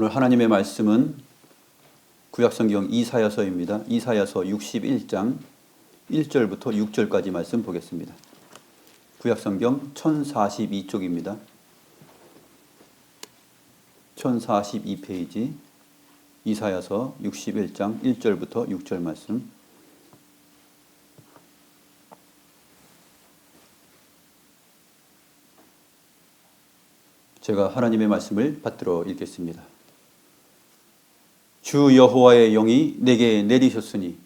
오늘 하나님의 말씀은 구약성경 이사야서입니다. 이사야서 61장 1절부터 6절까지 말씀 보겠습니다. 구약성경 1042쪽입니다. 1042페이지 이사야서 61장 1절부터 6절 말씀. 제가 하나님의 말씀을 받들어 읽겠습니다. 주 여호와의 영이 내게 내리셨으니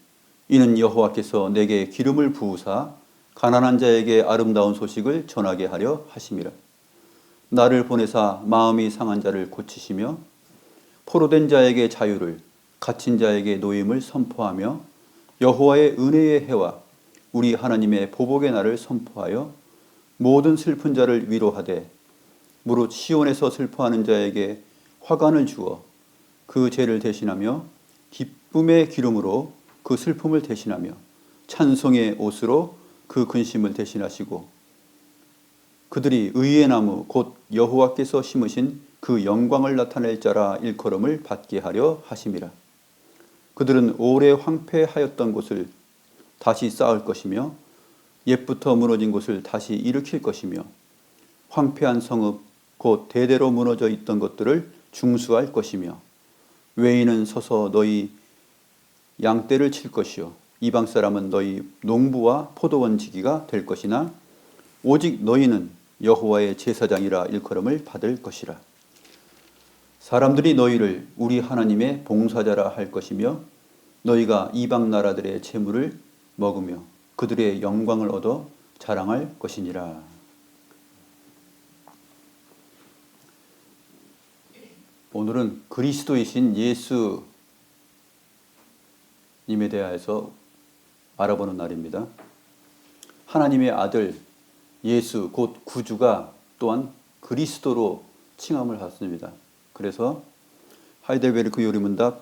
이는 여호와께서 내게 기름을 부으사 가난한 자에게 아름다운 소식을 전하게 하려 하심이라. 나를 보내사 마음이 상한 자를 고치시며 포로된 자에게 자유를, 갇힌 자에게 노임을 선포하며 여호와의 은혜의 해와 우리 하나님의 보복의 날을 선포하여 모든 슬픈 자를 위로하되 무릇 시온에서 슬퍼하는 자에게 화관을 주어 그 죄를 대신하며 기쁨의 기름으로 그 슬픔을 대신하며 찬송의 옷으로 그 근심을 대신하시고 그들이 의의 나무 곧 여호와께서 심으신 그 영광을 나타낼 자라 일컬음을 받게 하려 하심이라. 그들은 오래 황폐하였던 곳을 다시 쌓을 것이며 옛부터 무너진 곳을 다시 일으킬 것이며 황폐한 성읍 곧 대대로 무너져 있던 것들을 중수할 것이며 외인은 서서 너희 양떼를 칠 것이요 이방 사람은 너희 농부와 포도원 지기가 될 것이나 오직 너희는 여호와의 제사장이라 일컬음을 받을 것이라. 사람들이 너희를 우리 하나님의 봉사자라 할 것이며 너희가 이방 나라들의 재물을 먹으며 그들의 영광을 얻어 자랑할 것이니라. 오늘은 그리스도이신 예수님에 대하여서 알아보는 날입니다. 하나님의 아들 예수 곧 구주가 또한 그리스도로 칭함을 받습니다. 그래서 하이델베르크 요리문답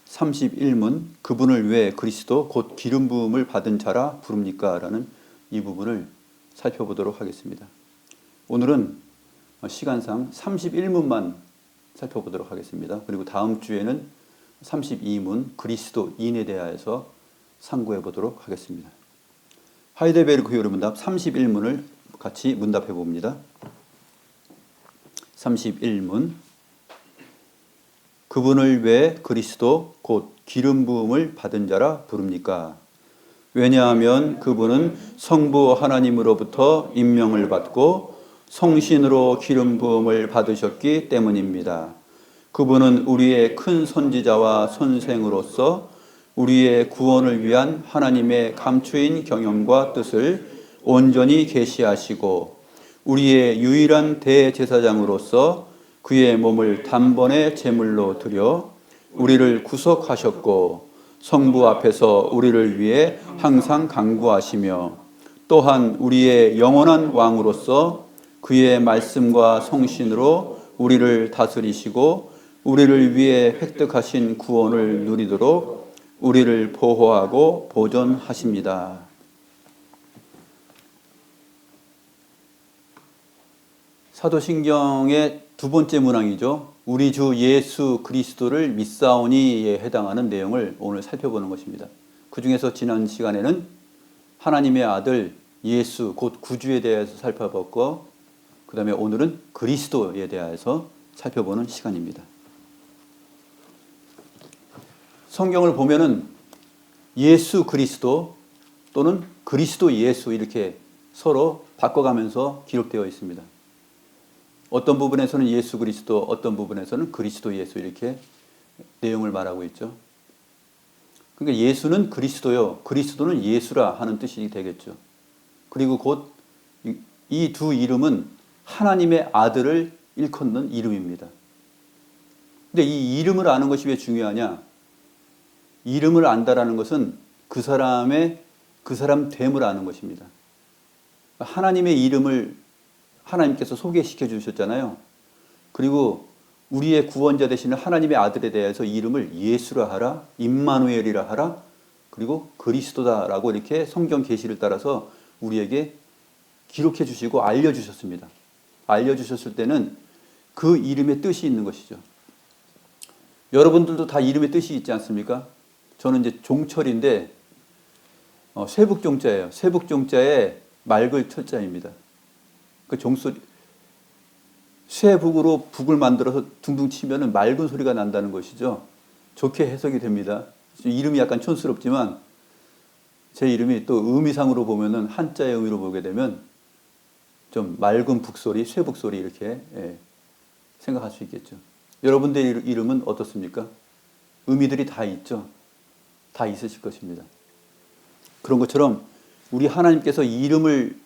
31문 그분을 왜 그리스도 곧 기름 부음을 받은 자라 부릅니까? 라는 이 부분을 살펴보도록 하겠습니다. 오늘은 시간상 31문만 살펴보도록 하겠습니다. 그리고 다음 주에는 32문 그리스도인에 대하여서 상고해 보도록 하겠습니다. 하이델베르크 요리문답 31문을 같이 문답해 봅니다. 31문 그분을 왜 그리스도 곧 기름 부음을 받은 자라 부릅니까? 왜냐하면 그분은 성부 하나님으로부터 임명을 받고 성신으로 기름 부음을 받으셨기 때문입니다. 그분은 우리의 큰 선지자와 선생으로서 우리의 구원을 위한 하나님의 감추인 경영과 뜻을 온전히 계시하시고 우리의 유일한 대제사장으로서 그의 몸을 단번에 제물로 드려 우리를 구속하셨고 성부 앞에서 우리를 위해 항상 간구하시며 또한 우리의 영원한 왕으로서 그의 말씀과 성신으로 우리를 다스리시고 우리를 위해 획득하신 구원을 누리도록 우리를 보호하고 보존하십니다. 사도신경의 두 번째 문항이죠. 우리 주 예수 그리스도를 믿사오니에 해당하는 내용을 오늘 살펴보는 것입니다. 그 중에서 지난 시간에는 하나님의 아들 예수 곧 구주에 대해서 살펴봤고 그 다음에 오늘은 그리스도에 대해서 살펴보는 시간입니다. 성경을 보면은 예수 그리스도 또는 그리스도 예수 이렇게 서로 바꿔가면서 기록되어 있습니다. 어떤 부분에서는 예수 그리스도, 어떤 부분에서는 그리스도 예수 이렇게 내용을 말하고 있죠. 그러니까 예수는 그리스도요, 그리스도는 예수라 하는 뜻이 되겠죠. 그리고 곧 이 두 이름은 하나님의 아들을 일컫는 이름입니다. 근데 이 이름을 아는 것이 왜 중요하냐? 이름을 안다라는 것은 그 사람 됨을 아는 것입니다. 하나님의 이름을 하나님께서 소개시켜 주셨잖아요. 그리고 우리의 구원자 되시는 하나님의 아들에 대해서 이름을 예수라 하라, 임마누엘이라 하라, 그리고 그리스도다라고 이렇게 성경 계시를 따라서 우리에게 기록해 주시고 알려주셨습니다. 알려주셨을 때는 그 이름의 뜻이 있는 것이죠. 여러분들도 다 이름의 뜻이 있지 않습니까? 저는 이제 종철인데 쇠북종자예요. 쇠북종자에 맑을 철자입니다. 그 종소리 쇠북으로 북을 만들어서 둥둥 치면은 맑은 소리가 난다는 것이죠. 좋게 해석이 됩니다. 이름이 약간 촌스럽지만 제 이름이 또 의미상으로 보면은 한자의 의미로 보게 되면 좀 맑은 북소리, 쇠북소리 이렇게 생각할 수 있겠죠. 여러분들의 이름은 어떻습니까? 의미들이 다 있죠. 다 있으실 것입니다. 그런 것처럼 우리 하나님께서 이름을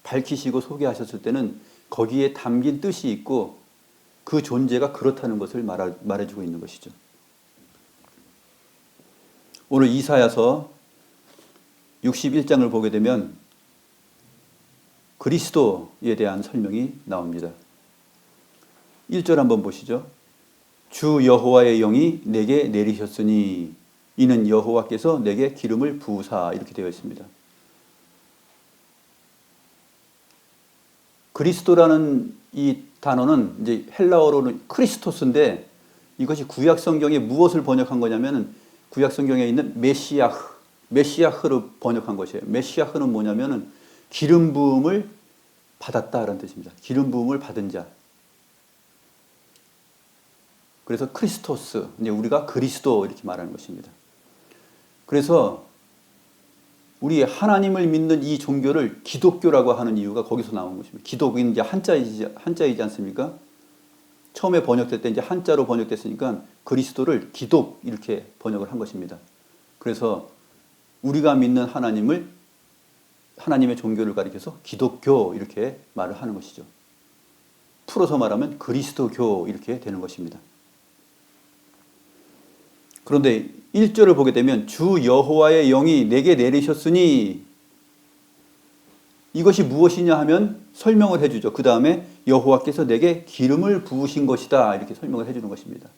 밝히시고 소개하셨을 때는 거기에 담긴 뜻이 있고 그 존재가 그렇다는 것을 말해주고 있는 것이죠. 오늘 이사야서 61장을 보게 되면 그리스도에 대한 설명이 나옵니다. 1절 한번 보시죠. 주 여호와의 영이 내게 내리셨으니 이는 여호와께서 내게 기름을 부으사 이렇게 되어 있습니다. 그리스도라는 이 단어는 이제 헬라어로는 크리스토스인데 이것이 구약 성경에 무엇을 번역한 거냐면은 구약 성경에 있는 메시아흐를 번역한 것이에요. 메시아흐는 뭐냐면은 기름 부음을 받았다라는 뜻입니다. 기름 부음을 받은 자. 그래서 크리스토스, 이제 우리가 그리스도 이렇게 말하는 것입니다. 그래서 우리 하나님을 믿는 이 종교를 기독교라고 하는 이유가 거기서 나온 것입니다. 기독은 이제 한자이지 않습니까? 처음에 번역될 때 이제 한자로 번역됐으니까 그리스도를 기독 이렇게 번역을 한 것입니다. 그래서 우리가 믿는 하나님의 종교를 가리켜서 기독교 이렇게 말을 하는 것이죠. 풀어서 말하면 그리스도교 이렇게 되는 것입니다. 그런데 1절을 보게 되면 주 여호와의 영이 내게 내리셨으니 이것이 무엇이냐 하면 설명을 해주죠. 그 다음에 여호와께서 내게 기름을 부으신 것이다 이렇게 설명을 해주는 것입니다.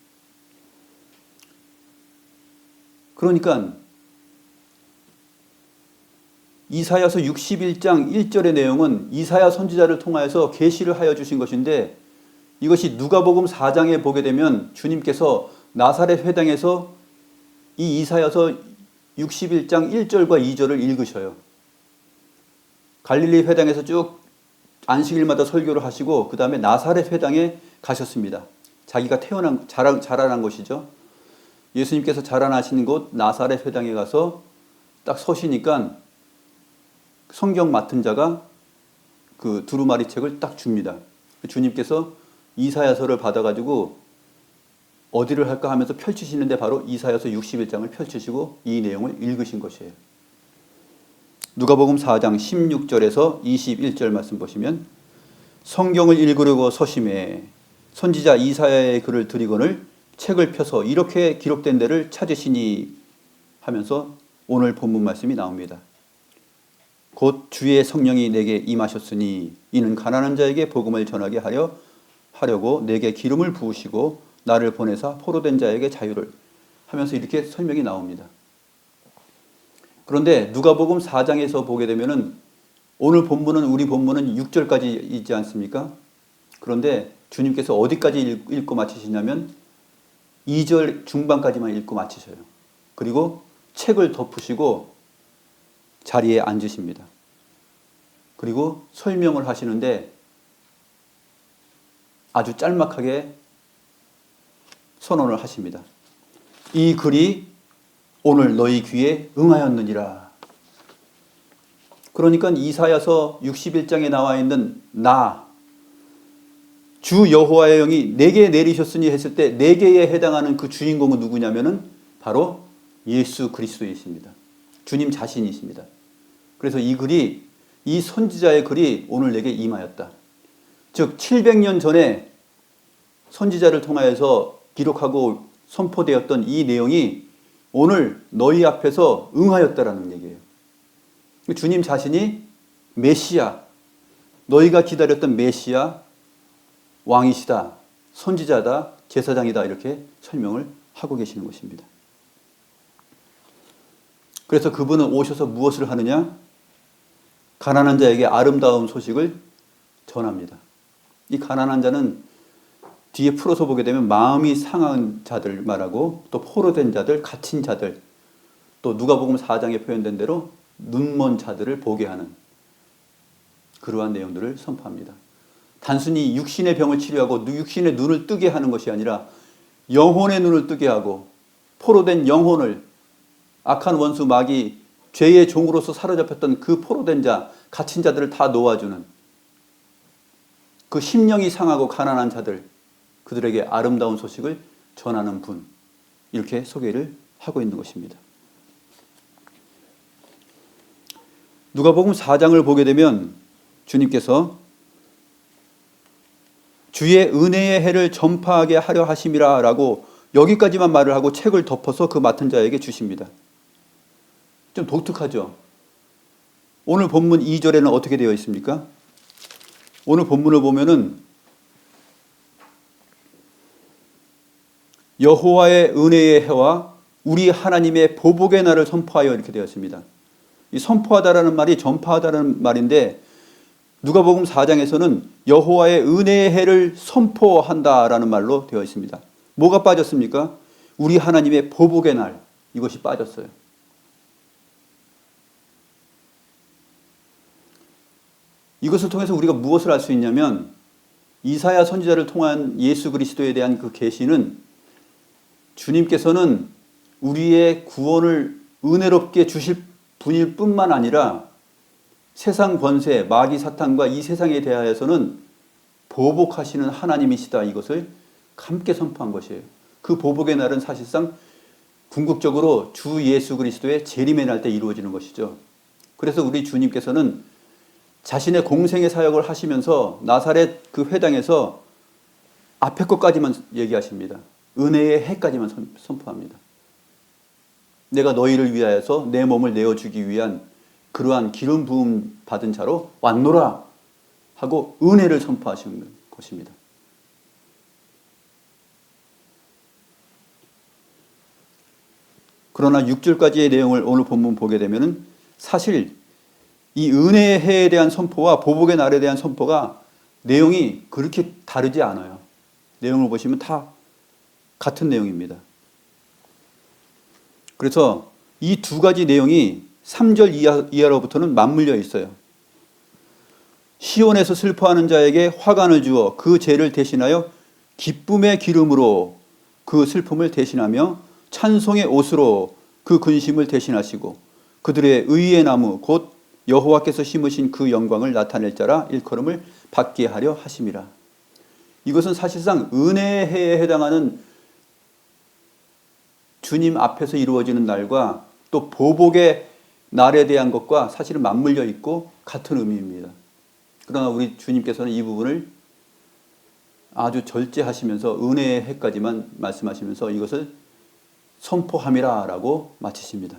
그러니까 이사야서 61장 1절의 내용은 이사야 선지자를 통하여서 계시를 하여 주신 것인데 이것이 누가복음 4장에 보게 되면 주님께서 나사렛 회당에서 이 이사야서 61장 1절과 2절을 읽으셔요. 갈릴리 회당에서 쭉 안식일마다 설교를 하시고 그 다음에 나사렛 회당에 가셨습니다. 자기가 자라난 곳이죠. 예수님께서 자라나신 곳 나사렛 회당에 가서 딱 서시니까 성경 맡은 자가 그 두루마리 책을 딱 줍니다. 주님께서 이사야서를 받아가지고 어디를 할까 하면서 펼치시는데 바로 이사야서 61장을 펼치시고 이 내용을 읽으신 것이에요. 누가복음 4장 16절에서 21절 말씀 보시면 성경을 읽으려고 서심해 선지자 이사야의 글을 들이거늘 책을 펴서 이렇게 기록된 데를 찾으시니 하면서 오늘 본문 말씀이 나옵니다. 곧 주의 성령이 내게 임하셨으니 이는 가난한 자에게 복음을 전하게 하려고 내게 기름을 부으시고 나를 보내사 포로된 자에게 자유를 하면서 이렇게 설명이 나옵니다. 그런데 누가복음 4장에서 보게 되면은 오늘 본문은 우리 본문은 6절까지 있지 않습니까? 그런데 주님께서 어디까지 읽고 마치시냐면 2절 중반까지만 읽고 마치셔요. 그리고 책을 덮으시고 자리에 앉으십니다. 그리고 설명을 하시는데 아주 짤막하게 선언을 하십니다. 이 글이 오늘 너희 귀에 응하였느니라. 그러니까 이사야서 61장에 나와 있는 주 여호와의 영이 내게 내리셨으니 했을 때 내게에 해당하는 그 주인공은 누구냐면은 바로 예수 그리스도이십니다. 주님 자신이십니다. 그래서 이 선지자의 글이 오늘 내게 임하였다. 즉 700년 전에 선지자를 통하여서 기록하고 선포되었던 이 내용이 오늘 너희 앞에서 응하였다라는 얘기예요. 주님 자신이 메시아, 너희가 기다렸던 메시아, 왕이시다, 선지자다, 제사장이다 이렇게 설명을 하고 계시는 것입니다. 그래서 그분은 오셔서 무엇을 하느냐? 가난한 자에게 아름다운 소식을 전합니다. 이 가난한 자는 뒤에 풀어서 보게 되면 마음이 상한 자들 말하고 또 포로된 자들, 갇힌 자들, 또 누가복음 4장에 표현된 대로 눈먼 자들을 보게 하는 그러한 내용들을 선포합니다. 단순히 육신의 병을 치료하고 육신의 눈을 뜨게 하는 것이 아니라 영혼의 눈을 뜨게 하고 포로된 영혼을 악한 원수 마귀 죄의 종으로서 사로잡혔던 그 포로된 자, 갇힌 자들을 다 놓아주는 그 심령이 상하고 가난한 자들, 그들에게 아름다운 소식을 전하는 분, 이렇게 소개를 하고 있는 것입니다. 누가복음 4장을 보게 되면 주님께서 주의 은혜의 해를 전파하게 하려 하심이라 라고 여기까지만 말을 하고 책을 덮어서 그 맡은 자에게 주십니다. 좀 독특하죠? 오늘 본문 2절에는 어떻게 되어 있습니까? 오늘 본문을 보면은 여호와의 은혜의 해와 우리 하나님의 보복의 날을 선포하여 이렇게 되어 있습니다. 이 선포하다라는 말이 전파하다라는 말인데 누가복음 4장에서는 여호와의 은혜의 해를 선포한다라는 말로 되어 있습니다. 뭐가 빠졌습니까? 우리 하나님의 보복의 날, 이것이 빠졌어요. 이것을 통해서 우리가 무엇을 알 수 있냐면 이사야 선지자를 통한 예수 그리스도에 대한 그 계시는 주님께서는 우리의 구원을 은혜롭게 주실 분일 뿐만 아니라 세상 권세, 마귀 사탄과 이 세상에 대하여서는 보복하시는 하나님이시다, 이것을 함께 선포한 것이에요. 그 보복의 날은 사실상 궁극적으로 주 예수 그리스도의 재림의 날 때 이루어지는 것이죠. 그래서 우리 주님께서는 자신의 공생의 사역을 하시면서 나사렛 그 회당에서 앞에 것까지만 얘기하십니다. 은혜의 해까지만 선포합니다. 내가 너희를 위하여서 내 몸을 내어주기 위한 그러한 기름 부음 받은 자로 왔노라 하고 은혜를 선포하시는 것입니다. 그러나 6절까지의 내용을 오늘 본문 보게 되면 사실 이 은혜의 해에 대한 선포와 보복의 날에 대한 선포가 내용이 그렇게 다르지 않아요. 내용을 보시면 다 같은 내용입니다. 그래서 이 두 가지 내용이 3절 이하로부터는 맞물려 있어요. 시온에서 슬퍼하는 자에게 화관을 주어 그 죄를 대신하여 기쁨의 기름으로 그 슬픔을 대신하며 찬송의 옷으로 그 근심을 대신하시고 그들의 의의 나무 곧 여호와께서 심으신 그 영광을 나타낼 자라 일컬음을 받게 하려 하심이라. 이것은 사실상 은혜의 해에 해당하는 주님 앞에서 이루어지는 날과 또 보복의 날에 대한 것과 사실은 맞물려 있고 같은 의미입니다. 그러나 우리 주님께서는 이 부분을 아주 절제하시면서 은혜의 해까지만 말씀하시면서 이것을 선포함이라 라고 마치십니다.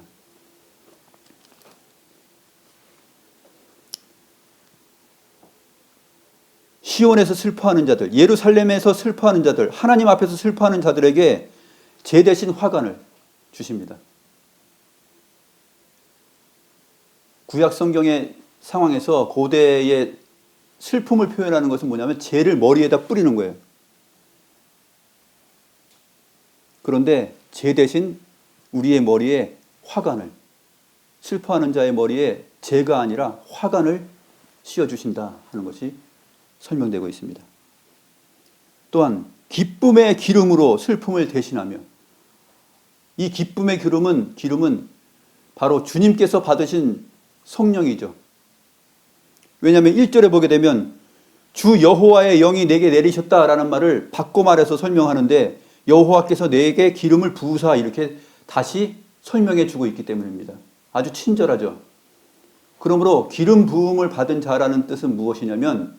시온에서 슬퍼하는 자들, 예루살렘에서 슬퍼하는 자들, 하나님 앞에서 슬퍼하는 자들에게 제 대신 화관을 주십니다. 구약 성경의 상황에서 고대의 슬픔을 표현하는 것은 뭐냐면 죄를 머리에다 뿌리는 거예요. 그런데 죄 대신 우리의 머리에 화관을, 슬퍼하는 자의 머리에 죄가 아니라 화관을 씌워주신다 하는 것이 설명되고 있습니다. 또한 기쁨의 기름으로 슬픔을 대신하며, 이 기쁨의 기름은 바로 주님께서 받으신 성령이죠. 왜냐하면 1절에 보게 되면 주 여호와의 영이 내게 내리셨다라는 말을 바꿔 말해서 설명하는데 여호와께서 내게 기름을 부으사 이렇게 다시 설명해 주고 있기 때문입니다. 아주 친절하죠. 그러므로 기름 부음을 받은 자라는 뜻은 무엇이냐면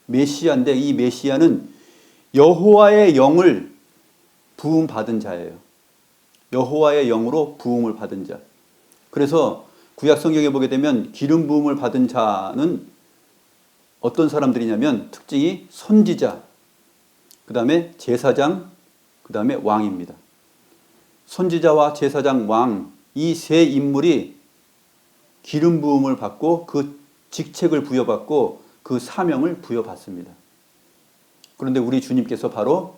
메시아인데, 이 메시아는 여호와의 영을 부음 받은 자예요. 여호와의 영으로 부음을 받은 자. 그래서 구약 성경에 보게 되면 기름 부음을 받은 자는 어떤 사람들이냐면 특징이 선지자, 그 다음에 제사장, 그 다음에 왕입니다. 선지자와 제사장, 왕, 이 세 인물이 기름 부음을 받고 그 직책을 부여받고 그 사명을 부여받습니다. 그런데 우리 주님께서 바로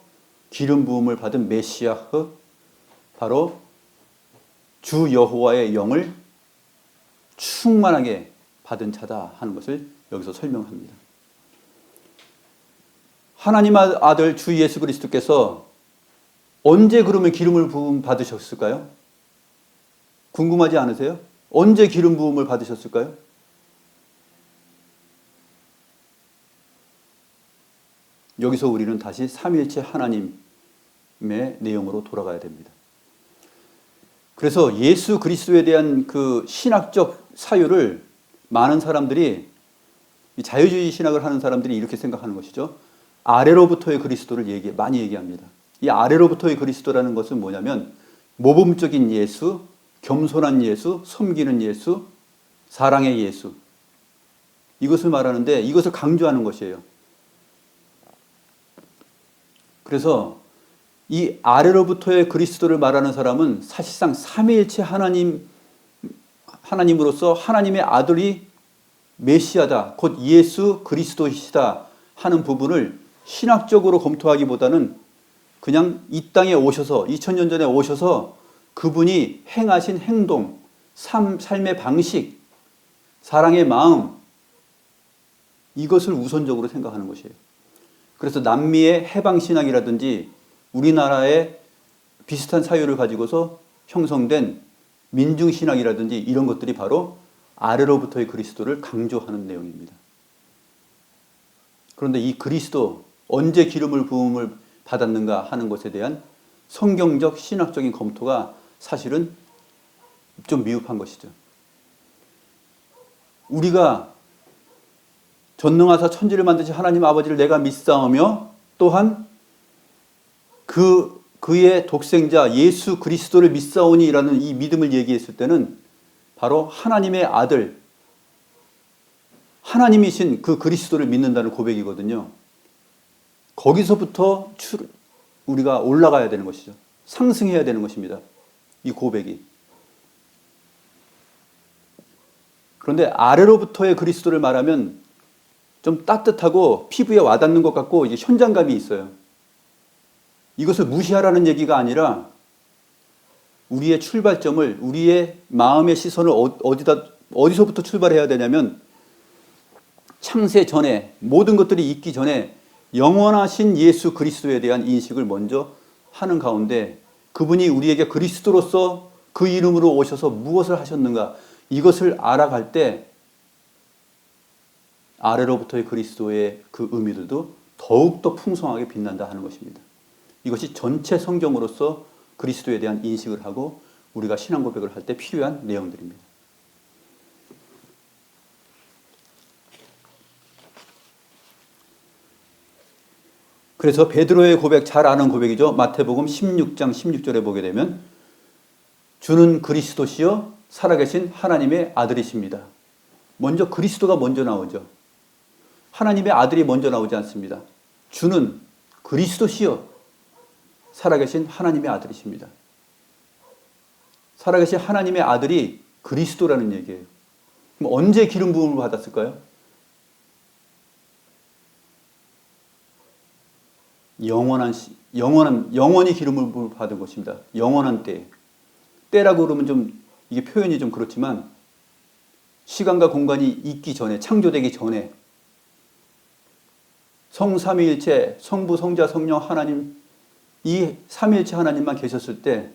기름 부음을 받은 메시아흐, 바로 주 여호와의 영을 충만하게 받은 자다 하는 것을 여기서 설명합니다. 하나님 아들 주 예수 그리스도께서 언제 그러면 기름을 부음 받으셨을까요? 궁금하지 않으세요? 언제 기름 부음을 받으셨을까요? 여기서 우리는 다시 삼위일체 하나님의 내용으로 돌아가야 됩니다. 그래서 예수 그리스도에 대한 그 신학적 사유를 많은 사람들이, 자유주의 신학을 하는 사람들이 이렇게 생각하는 것이죠. 아래로부터의 그리스도를 많이 얘기합니다. 이 아래로부터의 그리스도라는 것은 뭐냐면 모범적인 예수, 겸손한 예수, 섬기는 예수, 사랑의 예수, 이것을 말하는데 이것을 강조하는 것이에요. 그래서 이 아래로부터의 그리스도를 말하는 사람은 사실상 삼위일체 하나님으로서 하나님의 아들이 메시아다, 곧 예수 그리스도이시다 하는 부분을 신학적으로 검토하기보다는 그냥 이 땅에 오셔서 2000년 전에 오셔서 그분이 행하신 행동, 삶의 방식, 사랑의 마음, 이것을 우선적으로 생각하는 것이에요. 그래서 남미의 해방신학이라든지 우리나라의 비슷한 사유를 가지고서 형성된 민중신학이라든지 이런 것들이 바로 아래로부터의 그리스도를 강조하는 내용입니다. 그런데 이 그리스도, 언제 기름을 부음을 받았는가 하는 것에 대한 성경적 신학적인 검토가 사실은 좀 미흡한 것이죠. 우리가 전능하사 천지를 만드신 하나님 아버지를 내가 믿사오며 또한 그의 독생자 예수 그리스도를 믿사오니라는 이 믿음을 얘기했을 때는 바로 하나님의 아들, 하나님이신 그 그리스도를 믿는다는 고백이거든요. 거기서부터 우리가 올라가야 되는 것이죠. 상승해야 되는 것입니다. 이 고백이. 그런데 아래로부터의 그리스도를 말하면 좀 따뜻하고 피부에 와닿는 것 같고 이게 현장감이 있어요. 이것을 무시하라는 얘기가 아니라 우리의 출발점을, 우리의 마음의 시선을 어디서부터 출발해야 되냐면 창세 전에, 모든 것들이 있기 전에 영원하신 예수 그리스도에 대한 인식을 먼저 하는 가운데 그분이 우리에게 그리스도로서 그 이름으로 오셔서 무엇을 하셨는가, 이것을 알아갈 때 아래로부터의 그리스도의 그 의미들도 더욱더 풍성하게 빛난다 하는 것입니다. 이것이 전체 성경으로서 그리스도에 대한 인식을 하고 우리가 신앙 고백을 할 때 필요한 내용들입니다. 그래서 베드로의 고백, 잘 아는 고백이죠. 마태복음 16장 16절에 보게 되면 주는 그리스도시요 살아계신 하나님의 아들이십니다. 먼저 그리스도가 먼저 나오죠. 하나님의 아들이 먼저 나오지 않습니다. 주는 그리스도시요 살아계신 하나님의 아들이십니다. 살아계신 하나님의 아들이 그리스도라는 얘기예요. 그럼 언제 기름 부음을 받았을까요? 영원히 기름을 받은 것입니다. 영원한 때. 때라고 그러면 좀 이게 표현이 좀 그렇지만 시간과 공간이 있기 전에, 창조되기 전에 성삼위일체, 성부, 성자, 성령 하나님, 이 삼위일체 하나님만 계셨을 때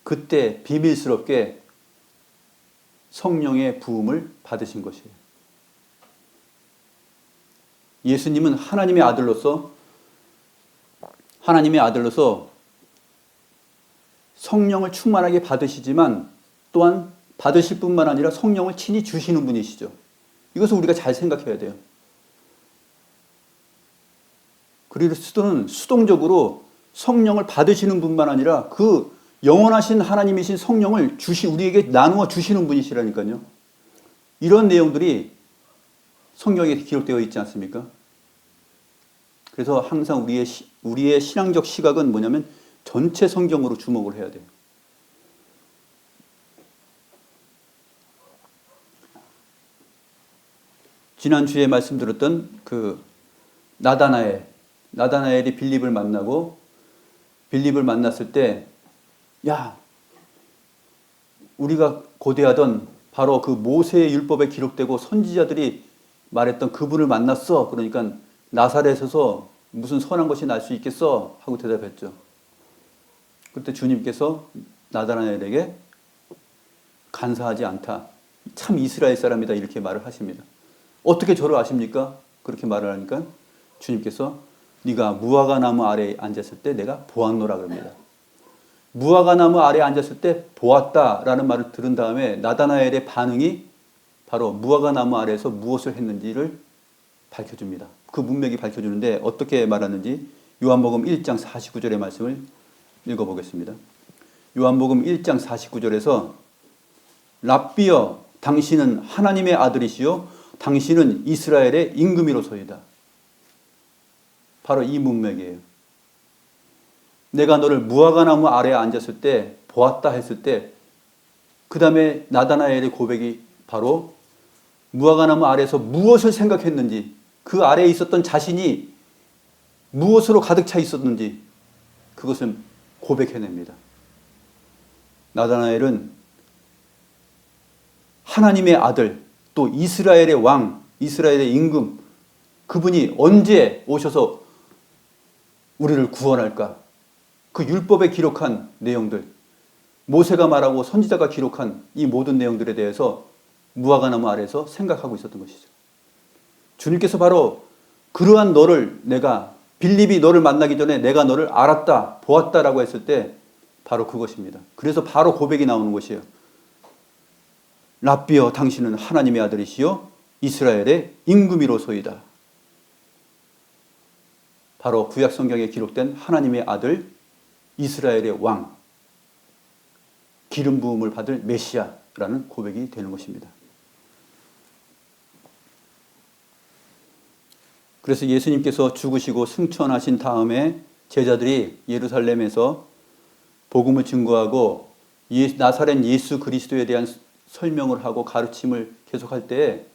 그때 비밀스럽게 성령의 부음을 받으신 것이에요. 예수님은 하나님의 아들로서 성령을 충만하게 받으시지만 또한 받으실 뿐만 아니라 성령을 친히 주시는 분이시죠. 이것을 우리가 잘 생각해야 돼요. 그리스도는 수동적으로 성령을 받으시는 분만 아니라 그 영원하신 하나님이신 성령을 우리에게 나누어 주시는 분이시라니까요. 이런 내용들이 성경에 기록되어 있지 않습니까? 그래서 항상 우리의 신앙적 시각은 뭐냐면 전체 성경으로 주목을 해야 돼요. 지난주에 말씀드렸던 그 나다나엘, 나다나엘이 빌립을 만나고 빌립을 만났을 때, 야, 우리가 고대하던 바로 그 모세의 율법에 기록되고 선지자들이 말했던 그분을 만났어. 그러니까 나사렛에서 무슨 선한 것이 날 수 있겠어? 하고 대답했죠. 그때 주님께서 나다나엘에게 간사하지 않다. 참 이스라엘 사람이다. 이렇게 말을 하십니다. 어떻게 저를 아십니까? 그렇게 말을 하니까 주님께서 네가 무화과 나무 아래에 앉았을 때 내가 보았노라 그럽니다. 무화과 나무 아래에 앉았을 때 보았다라는 말을 들은 다음에 나다나엘의 반응이 바로 무화과 나무 아래에서 무엇을 했는지를 밝혀줍니다. 그 문맥이 밝혀주는데 어떻게 말하는지 요한복음 1장 49절의 말씀을 읽어보겠습니다. 요한복음 1장 49절에서 랍비여 당신은 하나님의 아들이시요 당신은 이스라엘의 임금이로소이다. 바로 이 문맥이에요. 내가 너를 무화과나무 아래에 앉았을 때 보았다 했을 때 그 다음에 나다나엘의 고백이 바로 무화과나무 아래에서 무엇을 생각했는지 그 아래에 있었던 자신이 무엇으로 가득 차 있었는지 그것을 고백해냅니다. 나다나엘은 하나님의 아들 또 이스라엘의 왕, 이스라엘의 임금 그분이 언제 오셔서 우리를 구원할까? 그 율법에 기록한 내용들, 모세가 말하고 선지자가 기록한 이 모든 내용들에 대해서 무화과나무 아래에서 생각하고 있었던 것이죠. 주님께서 바로 그러한 너를 내가 빌립이 너를 만나기 전에 내가 너를 알았다, 보았다라고 했을 때 바로 그것입니다. 그래서 바로 고백이 나오는 것이에요. 랍비여 당신은 하나님의 아들이시요 이스라엘의 임금이로소이다. 바로 구약 성경에 기록된 하나님의 아들 이스라엘의 왕 기름 부음을 받을 메시아라는 고백이 되는 것입니다. 그래서 예수님께서 죽으시고 승천하신 다음에 제자들이 예루살렘에서 복음을 증거하고 나사렛 예수 그리스도에 대한 설명을 하고 가르침을 계속할 때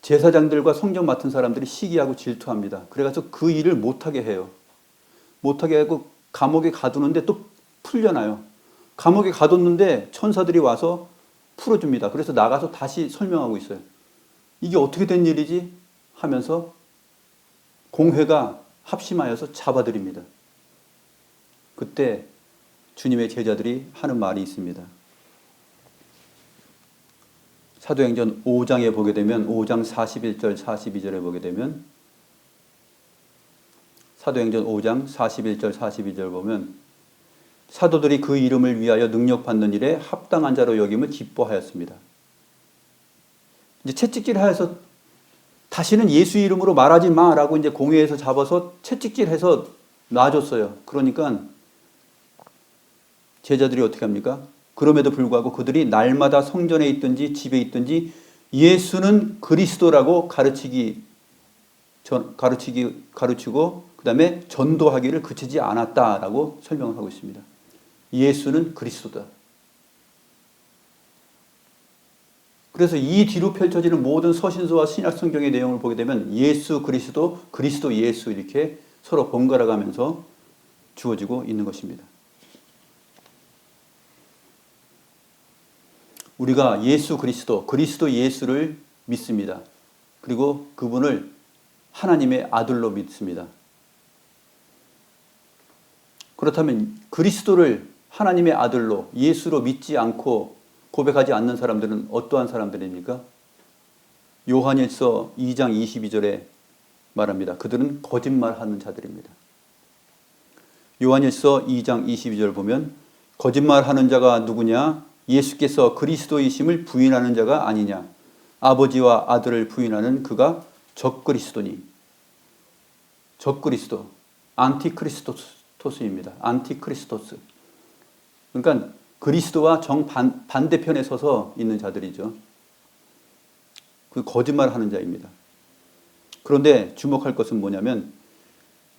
제사장들과 성경 맡은 사람들이 시기하고 질투합니다. 그래가지고 그 일을 못하게 해요. 못하게 하고 감옥에 가두는데 또 풀려나요. 감옥에 가뒀는데 천사들이 와서 풀어줍니다. 그래서 나가서 다시 설명하고 있어요. 이게 어떻게 된 일이지? 하면서 공회가 합심하여서 잡아들입니다. 그때 주님의 제자들이 하는 말이 있습니다. 사도행전 5장에 보게 되면 5장 41절 42절에 보게 되면 사도행전 5장 41절 42절 보면 사도들이 그 이름을 위하여 능력받는 일에 합당한 자로 여김을 기뻐하였습니다. 이제 채찍질하여서 다시는 예수 이름으로 말하지 마라고 이제 공회에서 잡아서 채찍질해서 놔줬어요. 그러니까 제자들이 어떻게 합니까? 그럼에도 불구하고 그들이 날마다 성전에 있든지 집에 있든지 예수는 그리스도라고 가르치고 그 다음에 전도하기를 그치지 않았다라고 설명을 하고 있습니다. 예수는 그리스도다. 그래서 이 뒤로 펼쳐지는 모든 서신서와 신약 성경의 내용을 보게 되면 예수 그리스도, 그리스도 예수 이렇게 서로 번갈아 가면서 주어지고 있는 것입니다. 우리가 예수 그리스도, 그리스도 예수를 믿습니다. 그리고 그분을 하나님의 아들로 믿습니다. 그렇다면 그리스도를 하나님의 아들로 예수로 믿지 않고 고백하지 않는 사람들은 어떠한 사람들입니까? 요한일서 2장 22절에 말합니다. 그들은 거짓말하는 자들입니다. 요한일서 2장 22절 보면 거짓말하는 자가 누구냐? 예수께서 그리스도이심을 부인하는 자가 아니냐? 아버지와 아들을 부인하는 그가 적그리스도니. 적그리스도, 안티크리스토스입니다. 안티크리스토스. 그러니까 그리스도와 정반대편에 서서 있는 자들이죠. 그 거짓말하는 자입니다. 그런데 주목할 것은 뭐냐면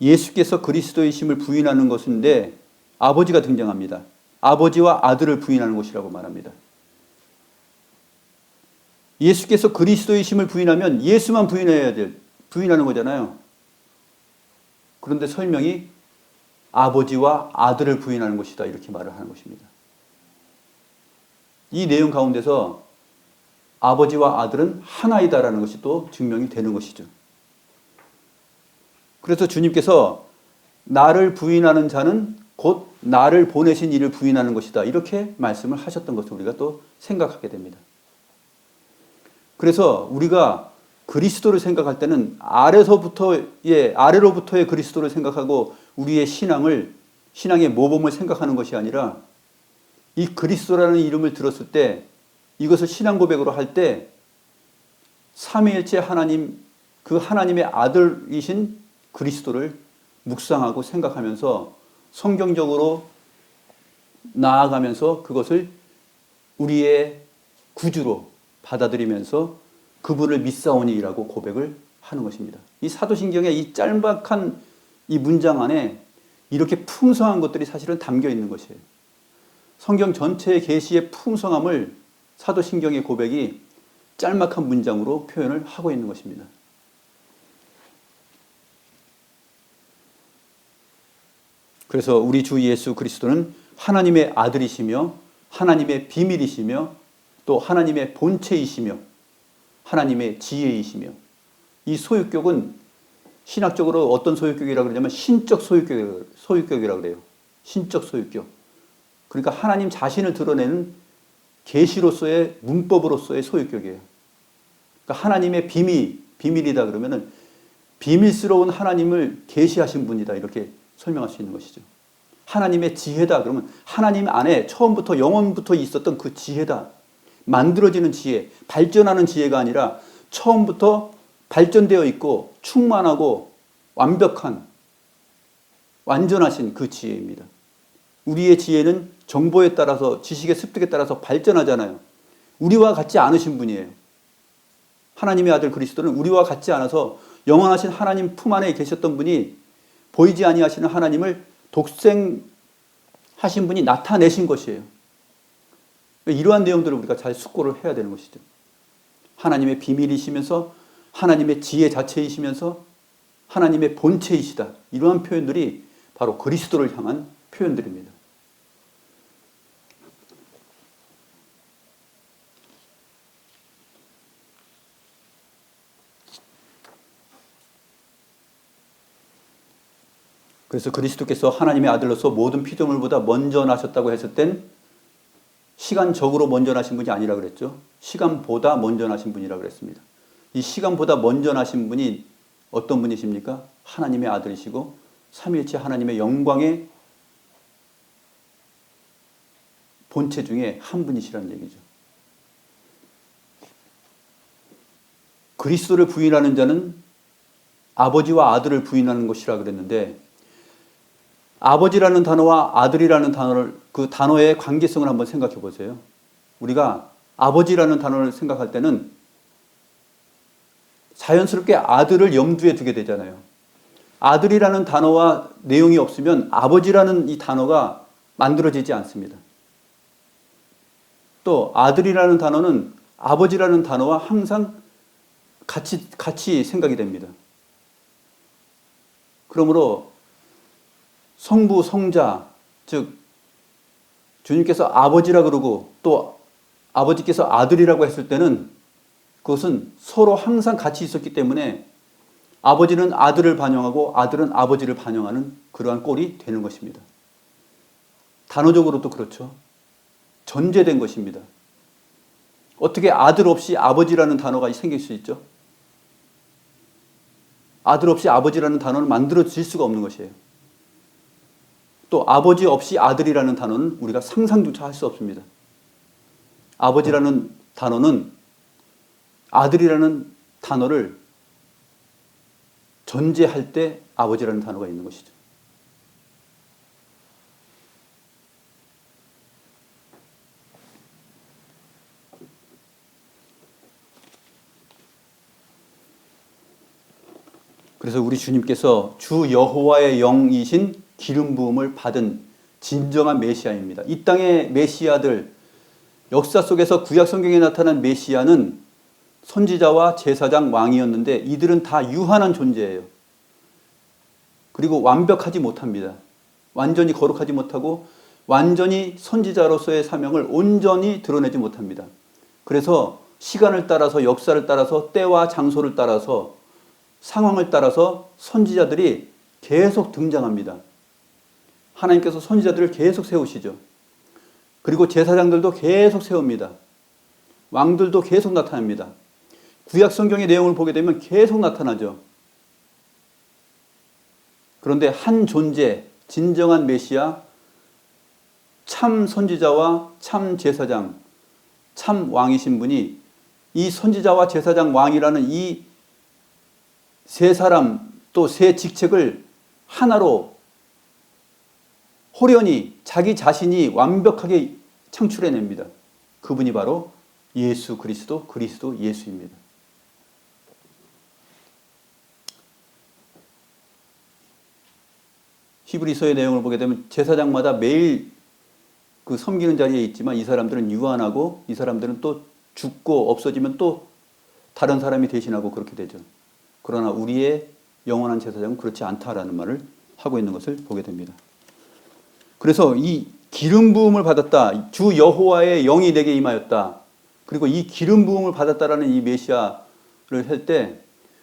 예수께서 그리스도이심을 부인하는 것인데 아버지가 등장합니다. 아버지와 아들을 부인하는 것이라고 말합니다. 예수께서 그리스도이심을 부인하면 예수만 부인하는 거잖아요. 그런데 설명이 아버지와 아들을 부인하는 것이다 이렇게 말을 하는 것입니다. 이 내용 가운데서 아버지와 아들은 하나이다라는 것이 또 증명이 되는 것이죠. 그래서 주님께서 나를 부인하는 자는 곧 나를 보내신 이를 부인하는 것이다 이렇게 말씀을 하셨던 것을 우리가 또 생각하게 됩니다. 그래서 우리가 그리스도를 생각할 때는 아래로부터의 그리스도를 생각하고 우리의 신앙의 모범을 생각하는 것이 아니라 이 그리스도라는 이름을 들었을 때 이것을 신앙 고백으로 할 때 삼위일체 하나님, 그 하나님의 아들이신 그리스도를 묵상하고 생각하면서 성경적으로 나아가면서 그것을 우리의 구주로 받아들이면서 그분을 믿사오니라고 고백을 하는 것입니다. 이 사도신경의 이 짤막한 이 문장 안에 이렇게 풍성한 것들이 사실은 담겨 있는 것이에요. 성경 전체의 계시의 풍성함을 사도신경의 고백이 짤막한 문장으로 표현을 하고 있는 것입니다. 그래서 우리 주 예수 그리스도는 하나님의 아들이시며 하나님의 비밀이시며 또 하나님의 본체이시며 하나님의 지혜이시며 이 소유격은 신학적으로 어떤 소유격이라고 그러냐면 신적 소유격이라고 그래요. 신적 소유격. 그러니까 하나님 자신을 드러내는 계시로서의 문법으로서의 소유격이에요. 그러니까 하나님의 비밀이다 그러면은 비밀스러운 하나님을 계시하신 분이다 이렇게 설명할 수 있는 것이죠. 하나님의 지혜다 그러면 하나님 안에 처음부터 영원부터 있었던 그 지혜다. 만들어지는 지혜, 발전하는 지혜가 아니라 처음부터 발전되어 있고 충만하고 완벽한 완전하신 그 지혜입니다. 우리의 지혜는 정보에 따라서 지식의 습득에 따라서 발전하잖아요. 우리와 같지 않으신 분이에요. 하나님의 아들 그리스도는 우리와 같지 않아서 영원하신 하나님 품 안에 계셨던 분이 보이지 아니하시는 하나님을 독생하신 분이 나타내신 것이에요. 이러한 내용들을 우리가 잘 숙고를 해야 되는 것이죠. 하나님의 비밀이시면서 하나님의 지혜 자체이시면서 하나님의 본체이시다. 이러한 표현들이 바로 그리스도를 향한 표현들입니다. 그래서 그리스도께서 하나님의 아들로서 모든 피조물보다 먼저 나셨다고 했을 땐 시간적으로 먼저 나신 분이 아니라 그랬죠. 시간보다 먼저 나신 분이라 그랬습니다. 이 시간보다 먼저 나신 분이 어떤 분이십니까? 하나님의 아들이시고 삼위일체 하나님의 영광의 본체 중에 한 분이시라는 얘기죠. 그리스도를 부인하는 자는 아버지와 아들을 부인하는 것이라 그랬는데 아버지라는 단어와 아들이라는 그 단어의 관계성을 한번 생각해 보세요. 우리가 아버지라는 단어를 생각할 때는 자연스럽게 아들을 염두에 두게 되잖아요. 아들이라는 단어와 내용이 없으면 아버지라는 이 단어가 만들어지지 않습니다. 또 아들이라는 단어는 아버지라는 단어와 항상 같이 생각이 됩니다. 그러므로 성부, 성자, 즉 주님께서 아버지라 그러고 또 아버지께서 아들이라고 했을 때는 그것은 서로 항상 같이 있었기 때문에 아버지는 아들을 반영하고 아들은 아버지를 반영하는 그러한 꼴이 되는 것입니다. 단어적으로도 그렇죠. 전제된 것입니다. 어떻게 아들 없이 아버지라는 단어가 생길 수 있죠? 아들 없이 아버지라는 단어는 만들어질 수가 없는 것이에요. 또 아버지 없이 아들이라는 단어는 우리가 상상조차 할 수 없습니다. 아버지라는 단어는 아들이라는 단어를 전제할 때 아버지라는 단어가 있는 것이죠. 그래서 우리 주님께서 주 여호와의 영이신 기름 부음을 받은 진정한 메시아입니다. 이 땅의 메시아들, 역사 속에서 구약 성경에 나타난 메시아는 선지자와 제사장, 왕이었는데 이들은 다 유한한 존재예요. 그리고 완벽하지 못합니다. 완전히 거룩하지 못하고 완전히 선지자로서의 사명을 온전히 드러내지 못합니다. 그래서 시간을 따라서 역사를 따라서 때와 장소를 따라서 상황을 따라서 선지자들이 계속 등장합니다. 하나님께서 선지자들을 계속 세우시죠. 그리고 제사장들도 계속 세웁니다. 왕들도 계속 나타납니다. 구약 성경의 내용을 보게 되면 계속 나타나죠. 그런데 한 존재, 진정한 메시아, 참 선지자와 참 제사장, 참 왕이신 분이 이 선지자와 제사장, 왕이라는 이 세 사람 또 세 직책을 하나로 호련히 자기 자신이 완벽하게 창출해냅니다. 그분이 바로 예수 그리스도 예수입니다. 히브리서의 내용을 보게 되면 제사장마다 매일 그 섬기는 자리에 있지만 이 사람들은 유한하고 이 사람들은 또 죽고 없어지면 또 다른 사람이 대신하고 그렇게 되죠. 그러나 우리의 영원한 제사장은 그렇지 않다라는 말을 하고 있는 것을 보게 됩니다. 그래서 이 기름 부음을 받았다. 주 여호와의 영이 내게 임하였다. 그리고 이 기름 부음을 받았다라는 이 메시아를 할 때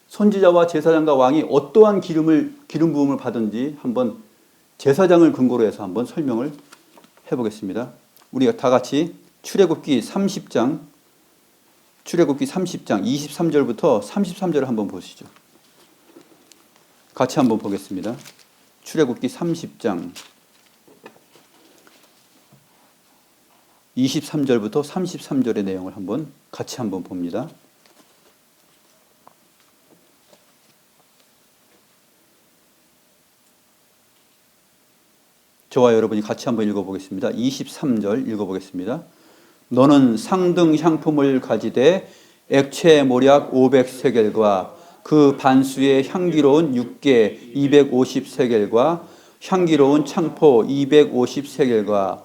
선지자와 제사장과 왕이 어떠한 기름 부음을 받은지 한번 제사장을 근거로 해서 한번 설명을 해보겠습니다. 우리가 다 같이 출애굽기 30장 23절부터 33절을 한번 보시죠. 같이 한번 보겠습니다. 출애굽기 30장 23절부터 33절의 내용을 같이 한번 봅니다. 저와 여러분이 같이 한번 읽어보겠습니다. 23절 읽어보겠습니다. 너는 상등 향품을 가지되 액체 모략 500세겔과 그 반수의 향기로운 육개 250세겔과 향기로운 창포 250세겔과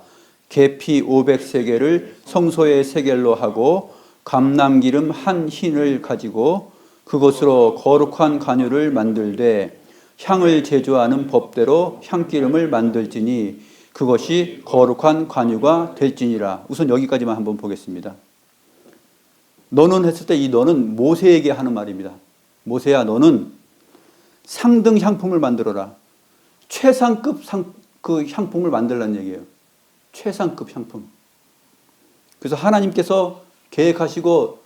계피 500세겔을 성소의 세겔로 하고 감람기름 한 흰을 가지고 그것으로 거룩한 간유를 만들되 향을 제조하는 법대로 향기름을 만들지니 그것이 거룩한 관유가 될지니라. 우선 여기까지만 한번 보겠습니다. 너는 했을 때 이 너는 모세에게 하는 말입니다. 모세야, 너는 상등 향품을 만들어라. 최상급 그 향품을 만들라는 얘기예요. 최상급 향품. 그래서 하나님께서 계획하시고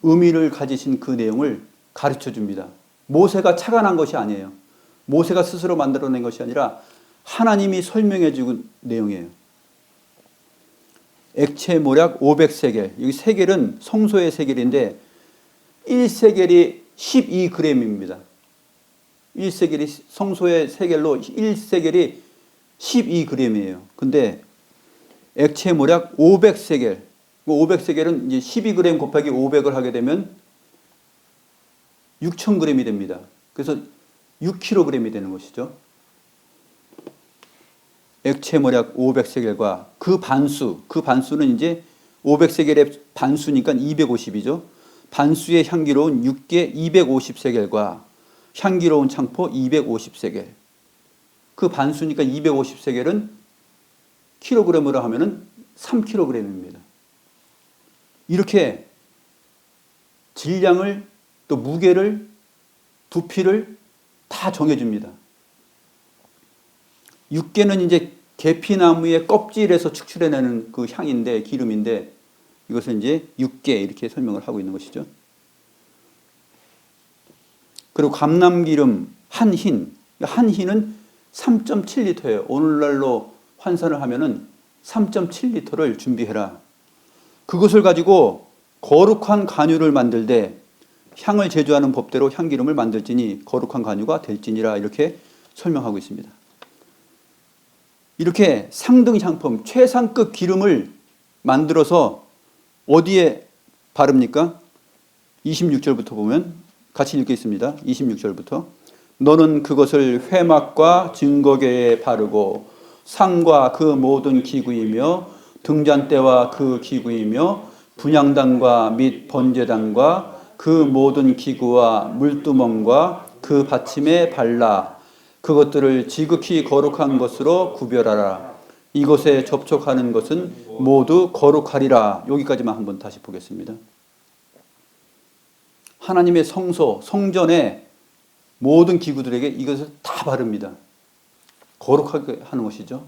의미를 가지신 그 내용을 가르쳐 줍니다. 모세가 착안한 것이 아니에요. 모세가 스스로 만들어낸 것이 아니라 하나님이 설명해 준 내용이에요. 액체 모략 500세겔. 여기 세겔은 성소의 세겔인데 1세겔이 12g입니다. 1세겔이 성소의 세겔로 1세겔이 12g이에요. 근데 액체 모략 500세겔. 500세겔은 이제 12g 곱하기 500을 하게 되면 6,000g이 됩니다. 그래서 6kg이 되는 것이죠. 액체 모략 500세겔과 그 반수는 이제 500세겔의 반수니까 250이죠. 반수의 향기로운 육개 250세겔과 향기로운 창포 250세겔. 그 반수니까 250세겔은 킬로그램으로 하면은 3kg입니다. 이렇게 질량을 또 무게를 부피를 다 정해줍니다. 육개는 이제 계피나무의 껍질에서 축출해내는 그 향인데 기름인데 이것을 이제 육개 이렇게 설명을 하고 있는 것이죠. 그리고 감람기름 한 흰. 한 흰은 3.7리터예요. 오늘날로 환산을 하면은 3.7리터를 준비해라. 그것을 가지고 거룩한 간유를 만들되 향을 제조하는 법대로 향기름을 만들지니 거룩한 간유가 될지니라 이렇게 설명하고 있습니다. 이렇게 상등 향품, 최상급 기름을 만들어서 어디에 바릅니까? 26절부터 보면 같이 읽겠습니다. 26절부터 너는 그것을 회막과 증거궤에 바르고 상과 그 모든 기구이며 등잔대와 그 기구이며 분향단과 및 번제단과 그 모든 기구와 물두멍과 그 받침에 발라 그것들을 지극히 거룩한 것으로 구별하라. 이곳에 접촉하는 것은 모두 거룩하리라. 여기까지만 한번 다시 보겠습니다. 하나님의 성소, 성전에 모든 기구들에게 이것을 다 바릅니다. 거룩하게 하는 것이죠.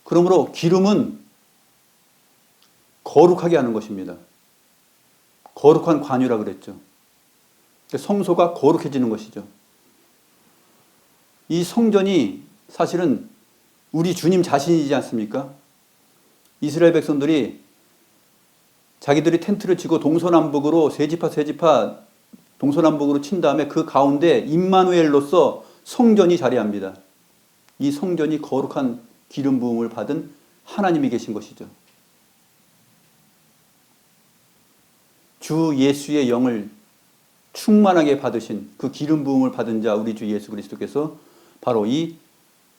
그러므로 기름은 거룩하게 하는 것입니다. 거룩한 관유라 그랬죠. 성소가 거룩해지는 것이죠. 이 성전이 사실은 우리 주님 자신이지 않습니까? 이스라엘 백성들이 자기들이 텐트를 치고 동서남북으로 세 지파 동서남북으로 친 다음에 그 가운데 임마누엘로서 성전이 자리합니다. 이 성전이 거룩한 기름 부음을 받은 하나님이 계신 것이죠. 주 예수의 영을 충만하게 받으신 그 기름 부음을 받은 자 우리 주 예수 그리스도께서 바로 이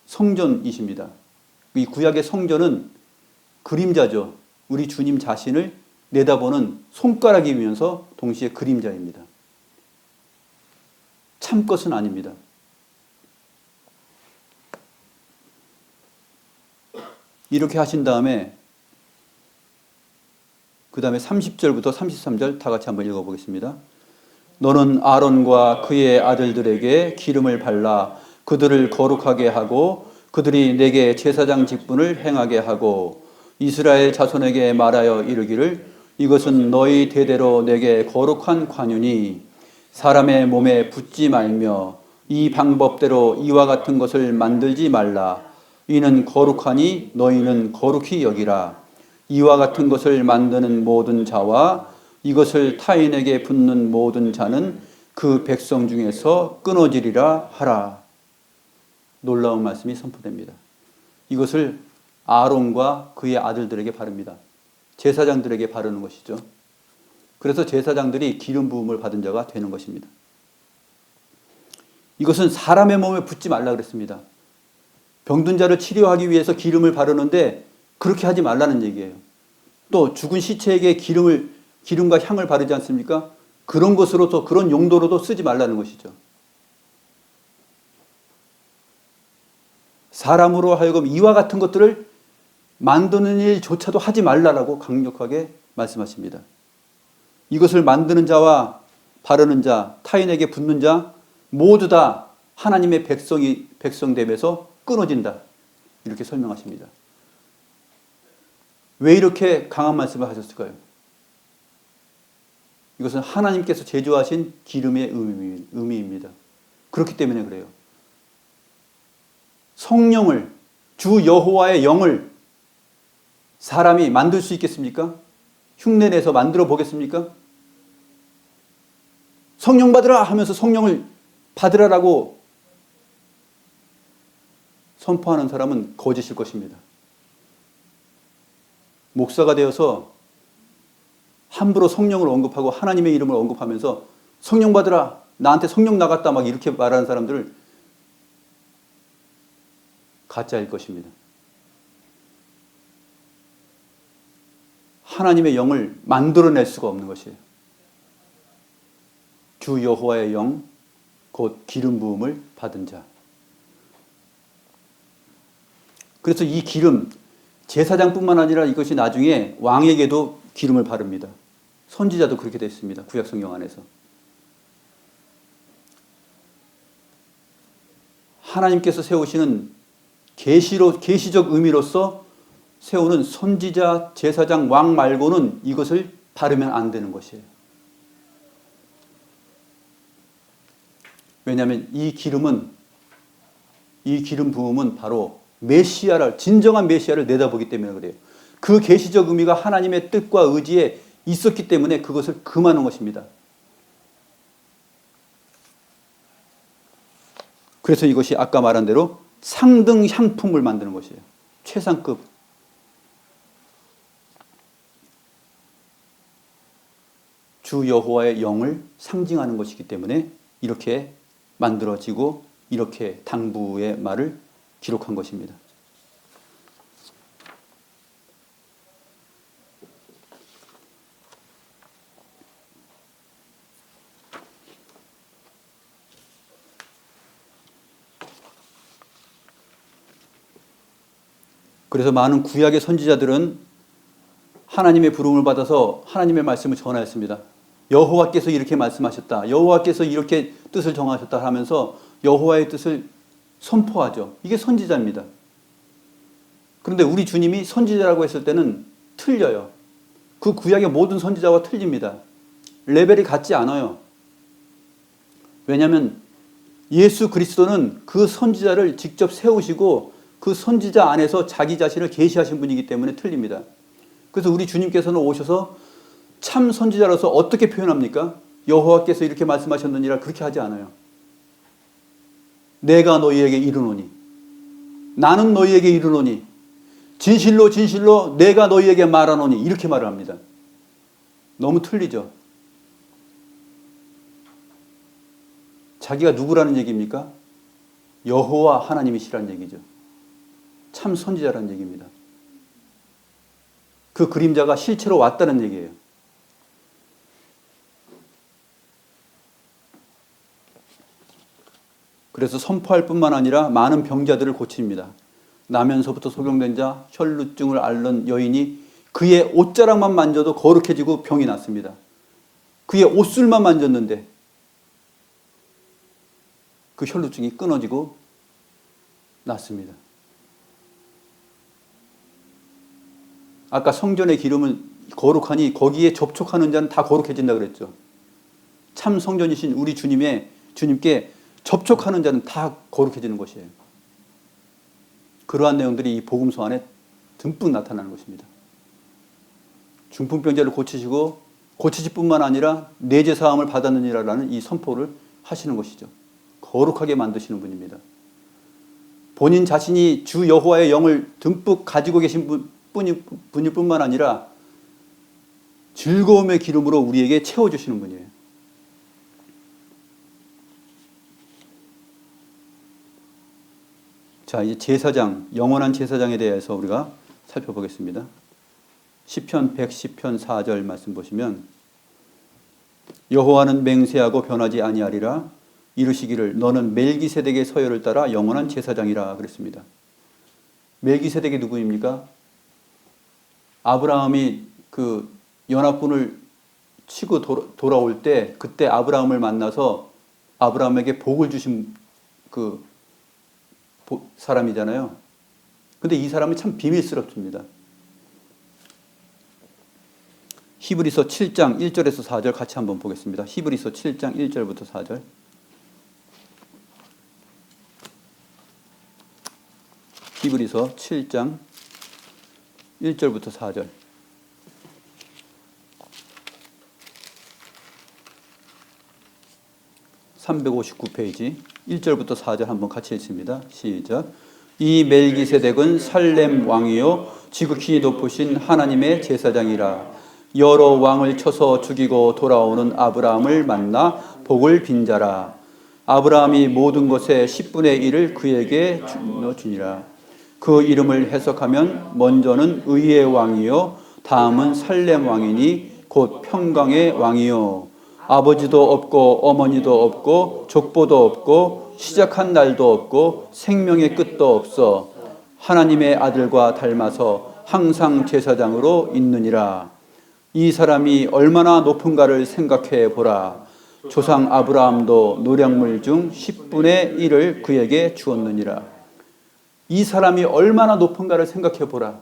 성전이십니다. 이 구약의 성전은 그림자죠. 우리 주님 자신을 내다보는 손가락이면서 동시에 그림자입니다. 참 것은 아닙니다. 이렇게 하신 다음에 그 다음에 30절부터 33절 다 같이 한번 읽어보겠습니다. 너는 아론과 그의 아들들에게 기름을 발라 그들을 거룩하게 하고 그들이 내게 제사장 직분을 행하게 하고 이스라엘 자손에게 말하여 이르기를 이것은 너희 대대로 내게 거룩한 관유니 사람의 몸에 붓지 말며 이 방법대로 이와 같은 것을 만들지 말라. 이는 거룩하니 너희는 거룩히 여기라. 이와 같은 것을 만드는 모든 자와 이것을 타인에게 붓는 모든 자는 그 백성 중에서 끊어지리라 하라. 놀라운 말씀이 선포됩니다. 이것을 아론과 그의 아들들에게 바릅니다. 제사장들에게 바르는 것이죠. 그래서 제사장들이 기름 부음을 받은 자가 되는 것입니다. 이것은 사람의 몸에 붓지 말라 그랬습니다. 병든 자를 치료하기 위해서 기름을 바르는데 그렇게 하지 말라는 얘기예요. 또 죽은 시체에게 기름과 향을 바르지 않습니까? 그런 것으로도 그런 용도로도 쓰지 말라는 것이죠. 사람으로 하여금 이와 같은 것들을 만드는 일조차도 하지 말라라고 강력하게 말씀하십니다. 이것을 만드는 자와 바르는 자, 타인에게 붓는 자 모두 다 하나님의 백성됨에서 끊어진다. 이렇게 설명하십니다. 왜 이렇게 강한 말씀을 하셨을까요? 이것은 하나님께서 제조하신 기름의 의미입니다. 그렇기 때문에 그래요. 성령을, 주 여호와의 영을 사람이 만들 수 있겠습니까? 흉내내서 만들어 보겠습니까? 성령 받으라 하면서 성령을 받으라라고 선포하는 사람은 거짓일 것입니다. 목사가 되어서 함부로 성령을 언급하고 하나님의 이름을 언급하면서 성령 받으라, 나한테 성령 나갔다 막 이렇게 말하는 사람들을 가짜일 것입니다. 하나님의 영을 만들어낼 수가 없는 것이에요. 주 여호와의 영, 곧 기름 부음을 받은 자. 그래서 이 기름, 제사장뿐만 아니라 이것이 나중에 왕에게도 기름을 바릅니다. 선지자도 그렇게 되어 있습니다. 구약 성경 안에서. 하나님께서 세우시는 계시적 의미로서 세우는 선지자, 제사장, 왕 말고는 이것을 바르면 안 되는 것이에요. 왜냐하면 이 기름 부음은 바로 진정한 메시아를 내다보기 때문에 그래요. 그 계시적 의미가 하나님의 뜻과 의지에 있었기 때문에 그것을 금하는 것입니다. 그래서 이것이 아까 말한 대로 상등 향품을 만드는 것이에요. 최상급. 주 여호와의 영을 상징하는 것이기 때문에 이렇게 만들어지고 이렇게 당부의 말을 기록한 것입니다. 그래서 많은 구약의 선지자들은 하나님의 부름을 받아서 하나님의 말씀을 전하였습니다. 여호와께서 이렇게 말씀하셨다. 여호와께서 이렇게 뜻을 정하셨다 하면서 여호와의 뜻을 선포하죠. 이게 선지자입니다. 그런데 우리 주님이 선지자라고 했을 때는 틀려요. 그 구약의 모든 선지자와 틀립니다. 레벨이 같지 않아요. 왜냐하면 예수 그리스도는 그 선지자를 직접 세우시고 그 선지자 안에서 자기 자신을 계시하신 분이기 때문에 틀립니다. 그래서 우리 주님께서는 오셔서 참 선지자로서 어떻게 표현합니까? 여호와께서 이렇게 말씀하셨느니라 그렇게 하지 않아요. 내가 너희에게 이르노니, 나는 너희에게 이르노니, 진실로 진실로 내가 너희에게 말하노니, 이렇게 말을 합니다. 너무 틀리죠. 자기가 누구라는 얘기입니까? 여호와 하나님이시라는 얘기죠. 참 선지자라는 얘기입니다. 그 그림자가 실체로 왔다는 얘기예요. 그래서 선포할 뿐만 아니라 많은 병자들을 고칩니다. 나면서부터 소경된 자, 혈루증을 앓는 여인이 그의 옷자락만 만져도 거룩해지고 병이 났습니다. 그의 옷술만 만졌는데 그 혈루증이 끊어지고 났습니다. 아까 성전의 기름은 거룩하니 거기에 접촉하는 자는 다 거룩해진다 그랬죠. 참 성전이신 우리 주님께 접촉하는 자는 다 거룩해지는 것이에요. 그러한 내용들이 이 복음서 안에 듬뿍 나타나는 것입니다. 중풍병자를 고치시고 고치실 뿐만 아니라 내죄 사함을 받았느니라라는 이 선포를 하시는 것이죠. 거룩하게 만드시는 분입니다. 본인 자신이 주 여호와의 영을 듬뿍 가지고 계신 분일 뿐만 아니라 즐거움의 기름으로 우리에게 채워주시는 분이에요. 자, 이제 제사장, 영원한 제사장에 대해서 우리가 살펴보겠습니다. 시편 110편 4절 말씀 보시면 여호와는 맹세하고 변하지 아니하리라 이르시기를 너는 멜기세덱의 서열을 따라 영원한 제사장이라 그랬습니다. 멜기세덱이 누구입니까? 아브라함이 그 연합군을 치고 돌아올 때 그때 아브라함을 만나서 아브라함에게 복을 주신 그 사람이잖아요. 근데 이 사람은 참 비밀스럽습니다. 히브리서 7장 1절에서 4절 같이 한번 보겠습니다. 히브리서 7장 1절부터 4절. 히브리서 7장 1절부터 4절. (359페이지) 1절부터 4절 한번 같이 읽습니다. 시작. 이 멜기세덱은 살렘 왕이요 지극히 높으신 하나님의 제사장이라. 여러 왕을 쳐서 죽이고 돌아오는 아브라함을 만나 복을 빈 자라. 아브라함이 모든 것의 10분의 1을 그에게 주니라. 그 이름을 해석하면 먼저는 의의 왕이요 다음은 살렘 왕이니 곧 평강의 왕이요 아버지도 없고 어머니도 없고 족보도 없고 시작한 날도 없고 생명의 끝도 없어 하나님의 아들과 닮아서 항상 제사장으로 있느니라. 이 사람이 얼마나 높은가를 생각해 보라. 조상 아브라함도 노량물 중 10분의 1을 그에게 주었느니라. 이 사람이 얼마나 높은가를 생각해 보라.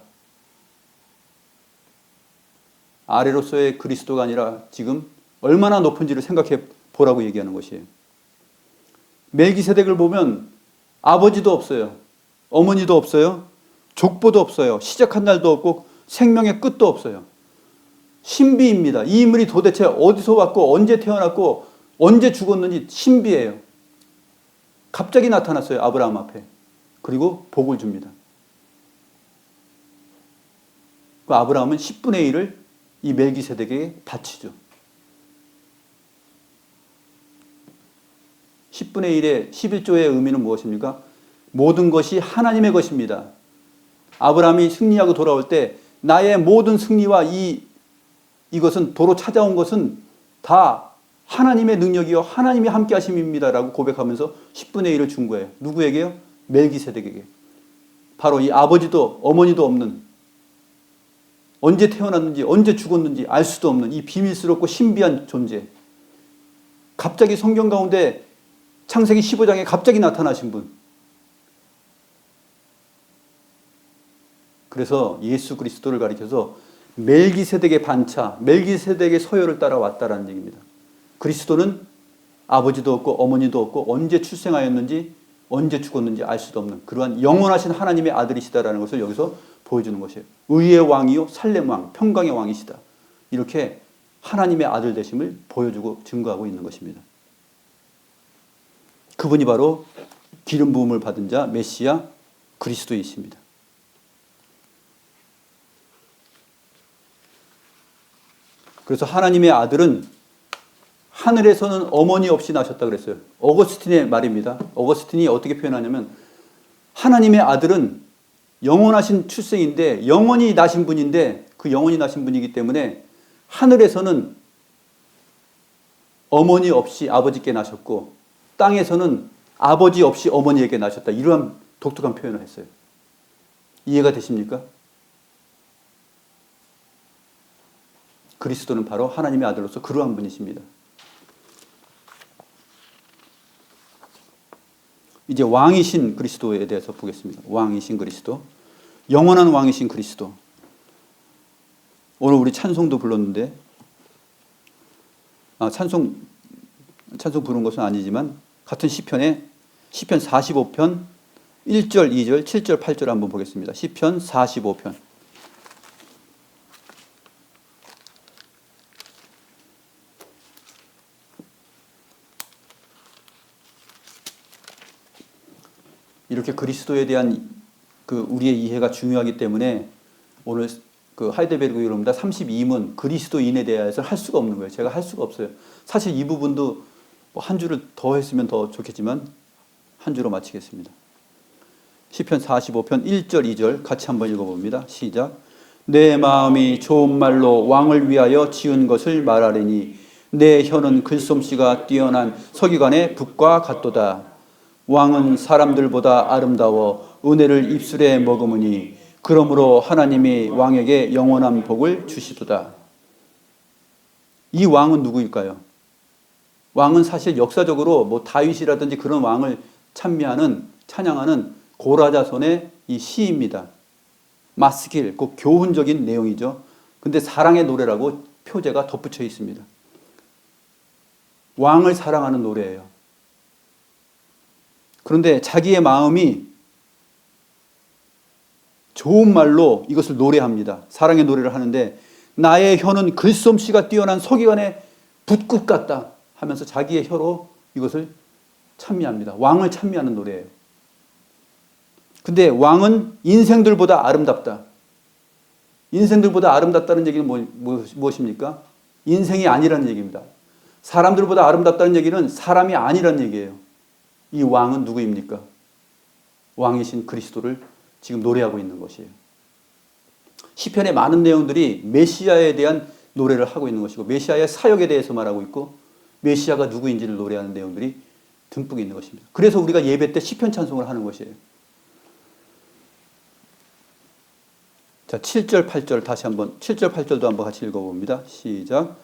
아래로서의 그리스도가 아니라 지금 얼마나 높은지를 생각해 보라고 얘기하는 것이에요. 멜기세덱을 보면 아버지도 없어요. 어머니도 없어요. 족보도 없어요. 시작한 날도 없고 생명의 끝도 없어요. 신비입니다. 이 인물이 도대체 어디서 왔고 언제 태어났고 언제 죽었는지 신비해요. 갑자기 나타났어요. 아브라함 앞에. 그리고 복을 줍니다. 그 아브라함은 10분의 1을 이 멜기세덱에게 바치죠. 10분의 1의 11조의 의미는 무엇입니까? 모든 것이 하나님의 것입니다. 아브라함이 승리하고 돌아올 때 나의 모든 승리와 이것은 도로 찾아온 것은 다 하나님의 능력이요 하나님이 함께 하심입니다라고 고백하면서 10분의 1을 준 거예요. 누구에게요? 멜기세덱에게. 바로 이 아버지도 어머니도 없는, 언제 태어났는지 언제 죽었는지 알 수도 없는 이 비밀스럽고 신비한 존재, 갑자기 성경 가운데 창세기 15장에 갑자기 나타나신 분. 그래서 예수 그리스도를 가리켜서 멜기세덱의 반차, 멜기세덱의 서열을 따라왔다라는 얘기입니다. 그리스도는 아버지도 없고 어머니도 없고 언제 출생하였는지 언제 죽었는지 알 수도 없는 그러한 영원하신 하나님의 아들이시다라는 것을 여기서 보여주는 것이에요. 의의 왕이요 살렘 왕, 평강의 왕이시다. 이렇게 하나님의 아들 되심을 보여주고 증거하고 있는 것입니다. 그분이 바로 기름 부음을 받은 자 메시아 그리스도이십니다. 그래서 하나님의 아들은 하늘에서는 어머니 없이 나셨다 그랬어요. 어거스틴의 말입니다. 어거스틴이 어떻게 표현하냐면 하나님의 아들은 영원하신 출생인데 영원히 나신 분인데 그 영원히 나신 분이기 때문에 하늘에서는 어머니 없이 아버지께 나셨고 땅에서는 아버지 없이 어머니에게 나셨다. 이러한 독특한 표현을 했어요. 이해가 되십니까? 그리스도는 바로 하나님의 아들로서 그러한 분이십니다. 이제 왕이신 그리스도에 대해서 보겠습니다. 왕이신 그리스도, 영원한 왕이신 그리스도. 오늘 우리 찬송도 불렀는데 찬송 부른 것은 아니지만 같은 시편에 시편 45편 1절, 2절, 7절, 8절 한번 보겠습니다. 시편 45편. 이렇게 그리스도에 대한 그 우리의 이해가 중요하기 때문에 오늘 그 하이델베르그 여러분들 32문 그리스도인에 대해서 할 수가 없는 거예요. 제가 할 수가 없어요. 사실 이 부분도 한 줄을 더 했으면 더 좋겠지만 한 줄로 마치겠습니다. 시편 45편 1절 2절 같이 한번 읽어봅니다. 시작. 내 마음이 좋은 말로 왕을 위하여 지은 것을 말하리니 내 혀는 글솜씨가 뛰어난 서기관의 붓과 같도다. 왕은 사람들보다 아름다워 은혜를 입술에 머금으니 그러므로 하나님이 왕에게 영원한 복을 주시도다. 이 왕은 누구일까요? 왕은 사실 역사적으로 뭐 다윗이라든지 그런 왕을 찬양하는 고라자손의 이 시입니다. 마스길, 그 교훈적인 내용이죠. 근데 사랑의 노래라고 표제가 덧붙여 있습니다. 왕을 사랑하는 노래예요. 그런데 자기의 마음이 좋은 말로 이것을 노래합니다. 사랑의 노래를 하는데 나의 혀는 글솜씨가 뛰어난 서기관의 붓끝 같다 하면서 자기의 혀로 이것을 찬미합니다. 왕을 찬미하는 노래예요. 근데 왕은 인생들보다 아름답다. 인생들보다 아름답다는 얘기는 무엇입니까? 인생이 아니라는 얘기입니다. 사람들보다 아름답다는 얘기는 사람이 아니라는 얘기예요. 이 왕은 누구입니까? 왕이신 그리스도를 지금 노래하고 있는 것이에요. 시편의 많은 내용들이 메시아에 대한 노래를 하고 있는 것이고 메시아의 사역에 대해서 말하고 있고 메시아가 누구인지를 노래하는 내용들이 듬뿍 있는 것입니다. 그래서 우리가 예배 때 시편 찬송을 하는 것이에요. 자, 7절, 8절 다시 한번 7절, 8절도 한번 같이 읽어봅니다. 시작.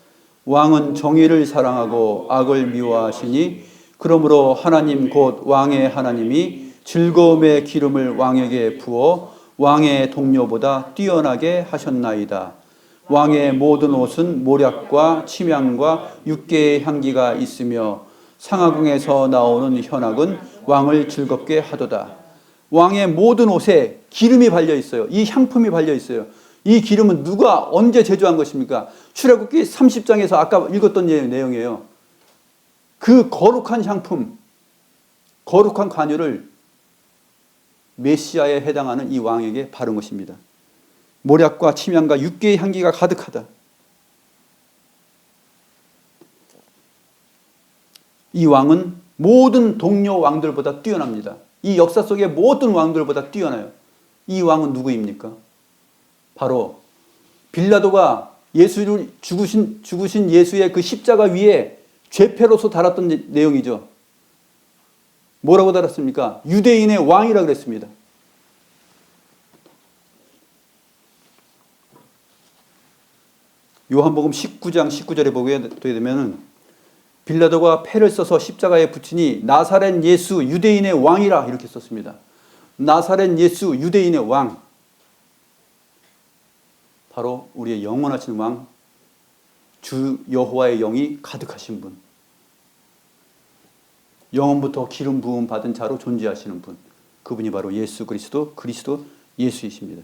왕은 정의를 사랑하고 악을 미워하시니 그러므로 하나님 곧 왕의 하나님이 즐거움의 기름을 왕에게 부어 왕의 동료보다 뛰어나게 하셨나이다. 왕의 모든 옷은 모략과 침향과 육개의 향기가 있으며 상하궁에서 나오는 현악은 왕을 즐겁게 하도다. 왕의 모든 옷에 기름이 발려 있어요. 이 향품이 발려 있어요. 이 기름은 누가 언제 제조한 것입니까? 출애굽기 30장에서 아까 읽었던 내용이에요. 그 거룩한 향품, 거룩한 관유를 메시아에 해당하는 이 왕에게 바른 것입니다. 모략과 침향과 육개의 향기가 가득하다. 이 왕은 모든 동료 왕들보다 뛰어납니다. 이 역사 속의 모든 왕들보다 뛰어나요. 이 왕은 누구입니까? 바로 빌라도가 예수를 죽으신 예수의 그 십자가 위에 죄패로서 달았던 내용이죠. 뭐라고 달았습니까? 유대인의 왕이라고 그랬습니다. 요한복음 19장 19절에 보게 되면 빌라도가 패를 써서 십자가에 붙이니 나사렛 예수 유대인의 왕이라 이렇게 썼습니다. 나사렛 예수 유대인의 왕, 바로 우리의 영원하신 왕, 주 여호와의 영이 가득하신 분, 영원부터 기름 부음 받은 자로 존재하시는 분, 그분이 바로 예수 그리스도 예수이십니다.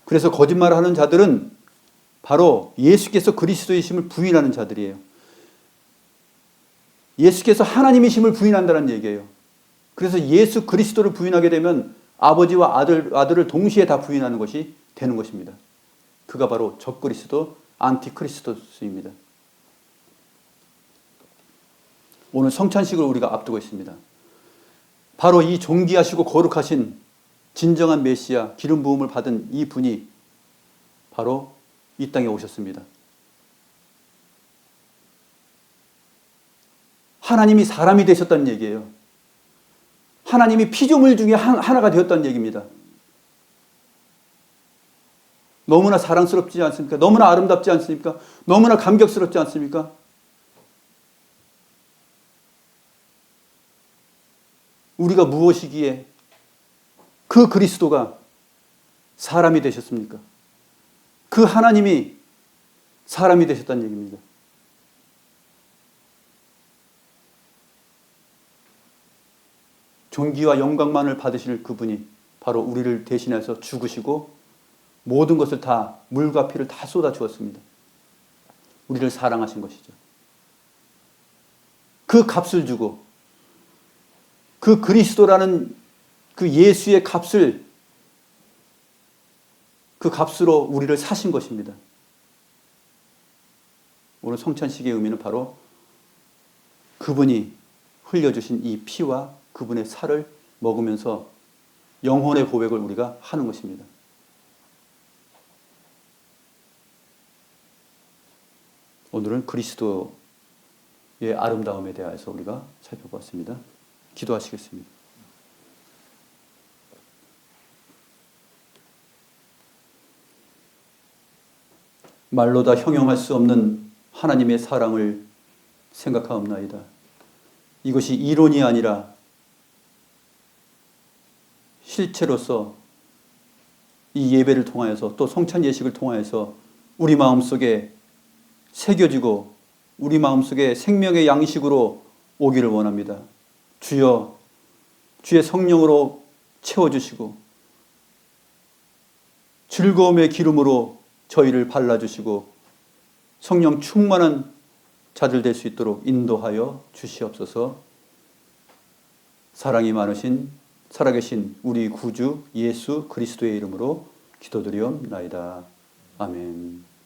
그래서 거짓말하는 자들은 바로 예수께서 그리스도이심을 부인하는 자들이에요. 예수께서 하나님이심을 부인한다는 얘기예요. 그래서 예수 그리스도를 부인하게 되면 아버지와 아들을 동시에 다 부인하는 것이 되는 것입니다. 그가 바로 적그리스도, 안티크리스토스입니다. 오늘 성찬식을 우리가 앞두고 있습니다. 바로 이 존귀하시고 거룩하신 진정한 메시아, 기름 부음을 받은 이 분이 바로 이 땅에 오셨습니다. 하나님이 사람이 되셨다는 얘기예요. 하나님이 피조물 중에 하나가 되었다는 얘기입니다. 너무나 사랑스럽지 않습니까? 너무나 아름답지 않습니까? 너무나 감격스럽지 않습니까? 우리가 무엇이기에 그 그리스도가 사람이 되셨습니까? 그 하나님이 사람이 되셨다는 얘기입니다. 존귀와 영광만을 받으실 그분이 바로 우리를 대신해서 죽으시고 모든 것을 다, 물과 피를 다 쏟아 주었습니다. 우리를 사랑하신 것이죠. 그 값을 주고 그 그리스도라는 그 예수의 값을, 그 값으로 우리를 사신 것입니다. 오늘 성찬식의 의미는 바로 그분이 흘려주신 이 피와 그분의 살을 먹으면서 영혼의 고백을 우리가 하는 것입니다. 오늘은 그리스도의 아름다움에 대해서 우리가 살펴봤습니다. 기도하시겠습니다. 말로 다 형용할 수 없는 하나님의 사랑을 생각하옵나이다. 이것이 이론이 아니라 실체로서 이 예배를 통하여서 또 성찬 예식을 통하여서 우리 마음속에 새겨지고 우리 마음속에 생명의 양식으로 오기를 원합니다. 주여, 주의 성령으로 채워주시고 즐거움의 기름으로 저희를 발라주시고 성령 충만한 자들 될 수 있도록 인도하여 주시옵소서. 사랑이 많으신 살아계신 우리 구주 예수 그리스도의 이름으로 기도드리옵나이다. 아멘.